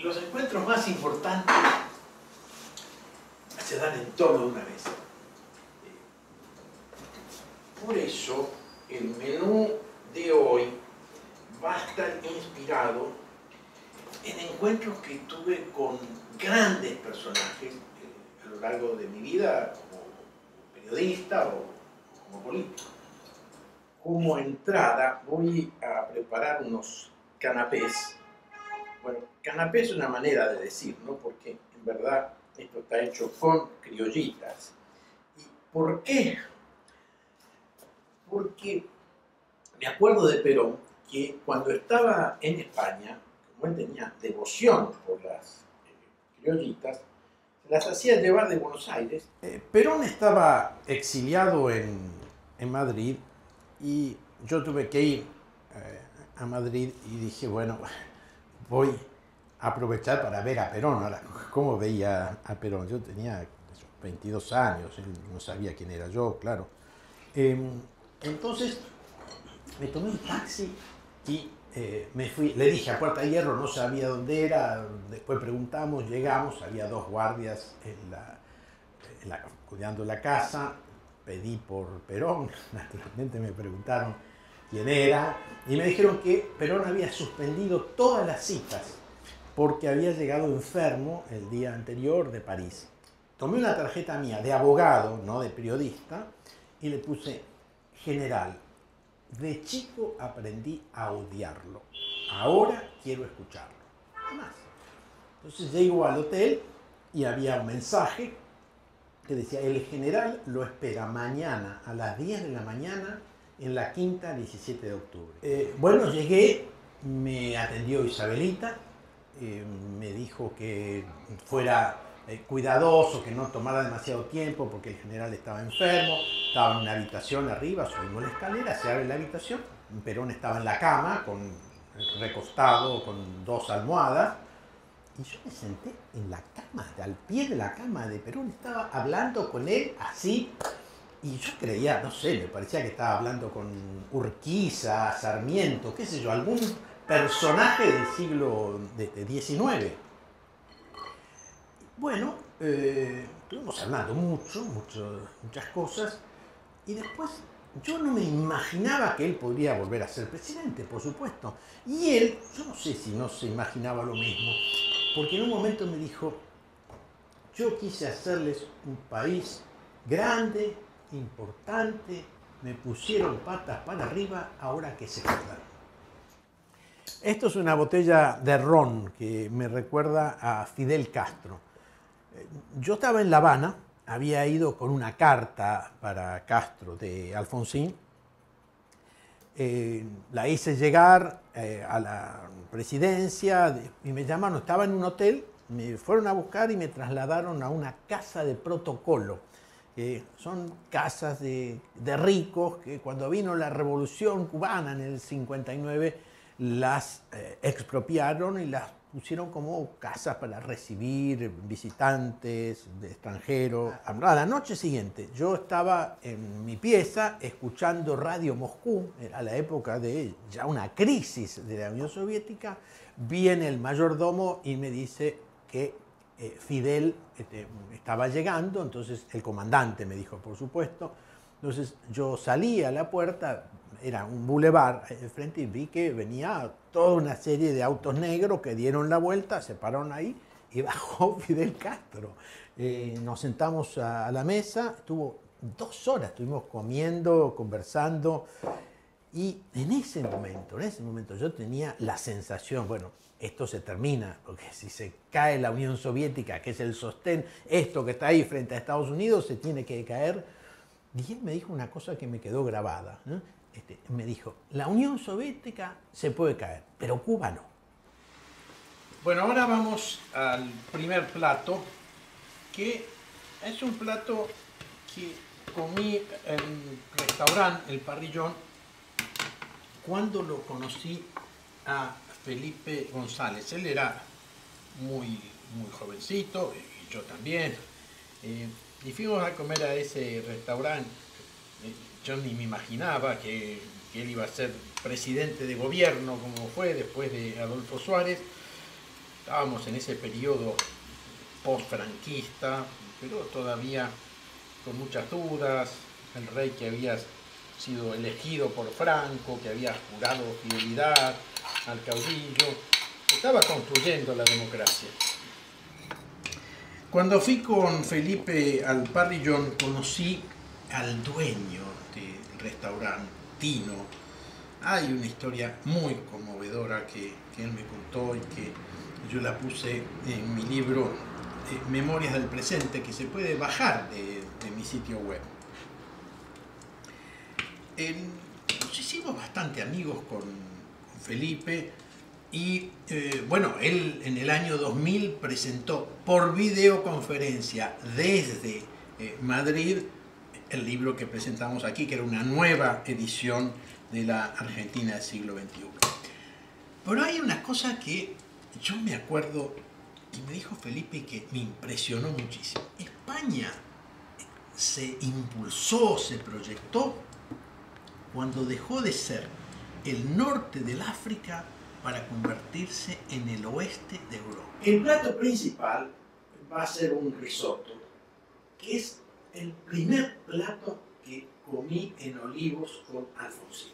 Los encuentros más importantes se dan en torno de una mesa. Por eso, el menú de hoy va a estar inspirado en encuentros que tuve con grandes personajes a lo largo de mi vida como periodista o como político. Como entrada voy a preparar unos canapés. Bueno, canapé es una manera de decir, ¿no? Porque en verdad esto está hecho con criollitas. ¿Y por qué? Porque me acuerdo de Perón que cuando estaba en España, como él tenía devoción por las criollitas, las hacía llevar de Buenos Aires. Perón estaba exiliado en Madrid y yo tuve que ir a Madrid y dije, bueno, voy a aprovechar para ver a Perón. Ahora, ¿cómo veía a Perón? Yo tenía 22 años, él no sabía quién era yo, claro. Entonces me tomé un taxi y me fui, le dije a Puerta de Hierro, no sabía dónde era, después preguntamos, llegamos, había dos guardias cuidando la casa, pedí por Perón, naturalmente me preguntaron quién era, y me dijeron que Perón había suspendido todas las citas porque había llegado enfermo el día anterior de París. Tomé una tarjeta mía de abogado, no de periodista, y le puse: general, de chico aprendí a odiarlo, ahora quiero escucharlo. Nada más. Entonces llego al hotel y había un mensaje que decía: el general lo espera mañana a las 10 de la mañana en la Quinta 17 de octubre. Bueno, llegué, me atendió Isabelita, me dijo que fuera cuidadoso, que no tomara demasiado tiempo porque el general estaba enfermo, estaba en una habitación arriba, subimos la escalera, se abre la habitación, Perón estaba en la cama, recostado con dos almohadas, y yo me senté en la cama, al pie de la cama de Perón, estaba hablando con él así, y yo creía, no sé, me parecía que estaba hablando con Urquiza, Sarmiento, qué sé yo, algún personaje del siglo XIX. Bueno, estuvimos hablando muchas cosas, y después yo no me imaginaba que él podría volver a ser presidente, por supuesto. Y él, yo no sé si no se imaginaba lo mismo, porque en un momento me dijo: yo quise hacerles un país grande, importante, me pusieron patas para arriba, ahora que se jodan. Esto es una botella de ron que me recuerda a Fidel Castro. Yo estaba en La Habana, había ido con una carta para Castro de Alfonsín, la hice llegar a la presidencia y me llamaron, estaba en un hotel, me fueron a buscar y me trasladaron a una casa de protocolo. Son casas de ricos que cuando vino la revolución cubana en el 59 las expropiaron y las pusieron como casas para recibir visitantes de extranjeros. A la noche siguiente yo estaba en mi pieza escuchando Radio Moscú, era la época de ya una crisis de la Unión Soviética. Viene el mayordomo y me dice que Fidel estaba llegando, entonces el comandante me dijo, por supuesto. Entonces yo salí a la puerta, era un bulevar enfrente, y vi que venía toda una serie de autos negros que dieron la vuelta, se pararon ahí y bajó Fidel Castro. Nos sentamos a la mesa, estuvo 2 horas, estuvimos comiendo, conversando, y en ese momento yo tenía la sensación, bueno, esto se termina, porque si se cae la Unión Soviética, que es el sostén, esto que está ahí frente a Estados Unidos, se tiene que caer. Y él me dijo una cosa que me quedó grabada, ¿no? Me dijo: la Unión Soviética se puede caer, pero Cuba no. Bueno, ahora vamos al primer plato, que es un plato que comí en el restaurante El Parrillón cuando lo conocí a Felipe González. Él era muy jovencito, y yo también. Y fuimos a comer a ese restaurante. Yo ni me imaginaba que él iba a ser presidente de gobierno como fue después de Adolfo Suárez. estábamos en ese periodo post-franquista, pero todavía con muchas dudas. El rey que había sido elegido por Franco, que había jurado fidelidad al caudillo, estaba construyendo la democracia. Cuando fui con Felipe al Parrillón, conocí al dueño del restaurante, Tino. Hay una historia muy conmovedora que él me contó y que yo la puse en mi libro Memorias del Presente, que se puede bajar de mi sitio web. Nos hicimos bastante amigos con Felipe y bueno, él en el año 2000 presentó por videoconferencia desde Madrid el libro que presentamos aquí, que era una nueva edición de la Argentina del siglo XXI. Pero hay una cosa que yo me acuerdo y me dijo Felipe y que me impresionó muchísimo. España se impulsó, se proyectó cuando dejó de ser el norte del África para convertirse en el oeste de Europa. El plato principal va a ser un risotto, que es el primer plato que comí en Olivos con Alfonsín.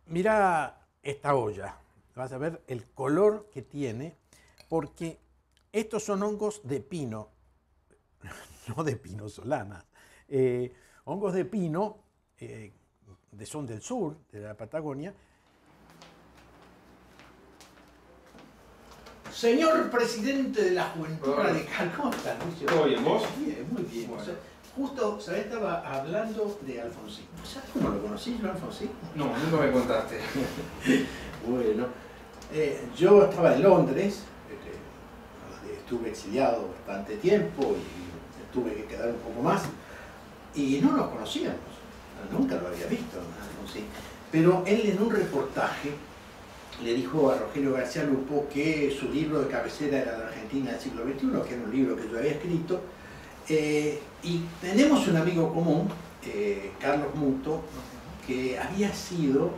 Mira esta olla, vas a ver el color que tiene, porque estos son hongos de pino, no de pino solanas, hongos de pino, son del sur, de la Patagonia. Señor presidente de la Juventud Radical, ¿cómo está, Lucio? ¿Todo bien, vos? Bien, muy bien. Bueno. O sea, justo, ¿sabés? Estaba hablando de Alfonsín. ¿Sabes cómo lo conocí yo, Alfonsín? No, nunca me contaste. Bueno, yo estaba en Londres, estuve exiliado bastante tiempo y tuve que quedar un poco más, y no nos conocíamos, nunca lo había visto, Alfonsín. Pero él en un reportaje le dijo a Rogelio García Lupo que su libro de cabecera era La Argentina del siglo XXI, que era un libro que yo había escrito, y tenemos un amigo común, Carlos Muto, que había sido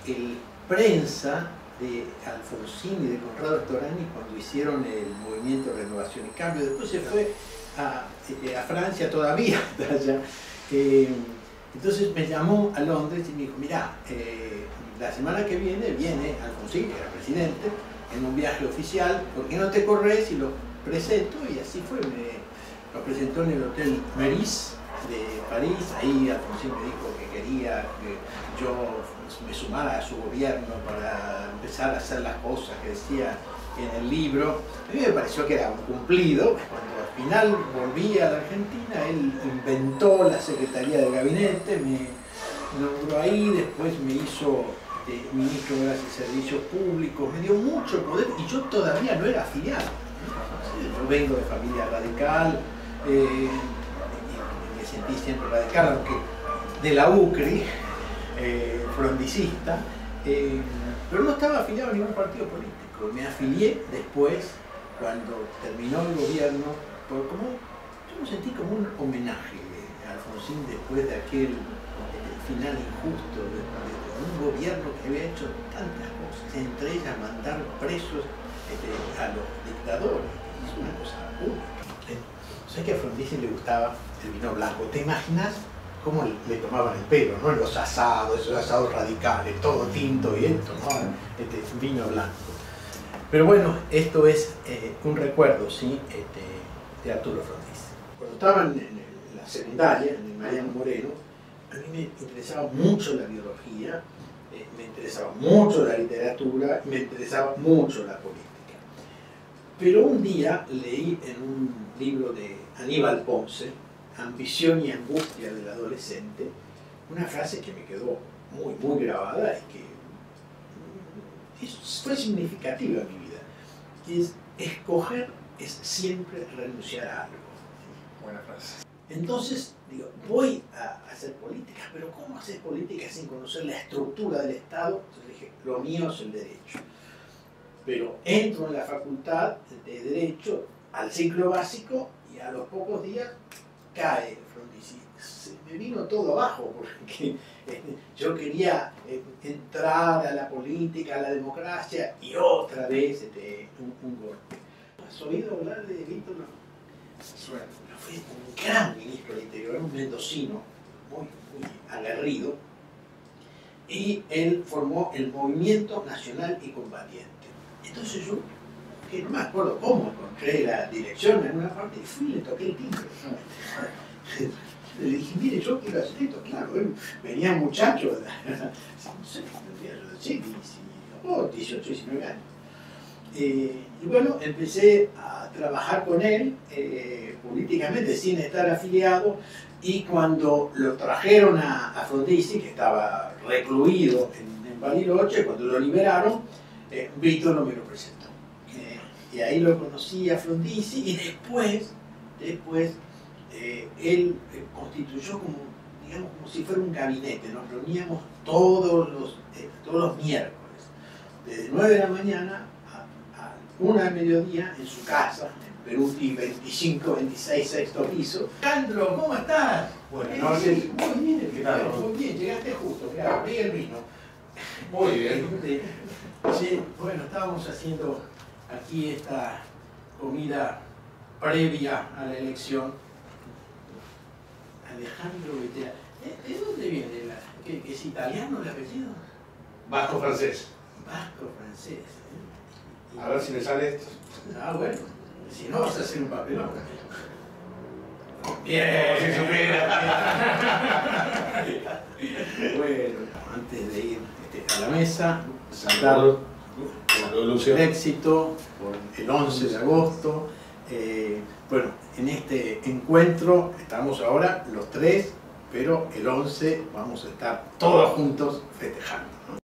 el prensa de Alfonsín y de Conrado Storani cuando hicieron el movimiento Renovación y Cambio. Después se fue a Francia, todavía está allá. Entonces me llamó a Londres y me dijo, mirá, la semana que viene Alfonsín, que era presidente, en un viaje oficial, ¿por qué no te corres y lo presento? Y así fue, lo presentó en el Hotel Meurice de París. Ahí Alfonsín me dijo que quería que yo me sumara a su gobierno para empezar a hacer las cosas que decía en el libro. A mí me pareció que era un cumplido. Cuando al final volví a la Argentina, él inventó la Secretaría de Gabinete, me nombró ahí, después me hizo ministro de Obras y Servicios Públicos, me dio mucho poder y yo todavía no era afiliado. Yo vengo de familia radical, me sentí siempre radical, aunque de la UCRI, frondicista, pero no estaba afiliado a ningún partido político. Me afilié después, cuando terminó el gobierno, yo me sentí como un homenaje a Alfonsín después de aquel final injusto de un gobierno que había hecho tantas cosas, entre ellas mandar presos a los dictadores. Es una cosa única. ¿Sabes que a Frondizi le gustaba el vino blanco? ¿Te imaginas cómo le tomaban el pelo, ¿no? Los asados, esos asados radicales, todo tinto y esto, ¿no? Vino blanco. Pero bueno, esto es un recuerdo, ¿sí? De Arturo Frondizi. Cuando estaba en la secundaria, en el Mariano Moreno, a mí me interesaba mucho la biología, me interesaba mucho la literatura, me interesaba mucho la política. Pero un día leí en un libro de Aníbal Ponce, Ambición y angustia del adolescente, una frase que me quedó muy, muy grabada y que fue significativa en mi vida, que es: escoger es siempre renunciar a algo. Buena frase. Entonces, digo, voy a hacer política, pero ¿cómo hacer política sin conocer la estructura del Estado? Entonces dije, lo mío es el derecho. Pero entro en la facultad de Derecho al ciclo básico y a los pocos días cae Frondizi. Se me vino todo abajo porque yo quería entrar a la política, a la democracia y otra vez un golpe. ¿Has oído hablar de Víctor? Suena. Fue un gran ministro del Interior, un mendocino muy aguerrido, y él formó el Movimiento Nacional y Combatiente. Entonces yo, que no me acuerdo cómo, encontré la dirección en una parte y fui y le toqué el timbre. Le dije, mire, yo quiero hacer esto, claro. Venía un muchacho, no sé, tendría 18, 19 años. Y bueno, empecé a trabajar con él políticamente sin estar afiliado, y cuando lo trajeron a Frondizi, que estaba recluido en Bariloche, cuando lo liberaron, Víctor no me lo presentó. Y ahí lo conocí a Frondizi, y después él constituyó como, digamos, como si fuera un gabinete. Nos reuníamos todos los miércoles, desde 9 de la mañana a 1 del mediodía en su casa, en Peruti 25, 26, sexto piso. Alejandro, ¿cómo estás? Buenas noches. Muy bien, ¿Qué tal? muy bien, llegaste justo, claro, abrí el vino. Muy bien. Sí, bueno, estábamos haciendo aquí esta comida previa a la elección. Alejandro Betera. ¿De dónde viene? ¿Que es italiano el apellido? Vasco francés. Vasco francés. A ver si me sale esto. Ah, bueno. Si no, vas a hacer un papelón. Bien. Si supiera. Bueno, antes de ir a la mesa, saludar el éxito por el 11 de agosto. Bueno, en este encuentro estamos ahora los tres, pero el 11 vamos a estar todos juntos festejando, ¿no?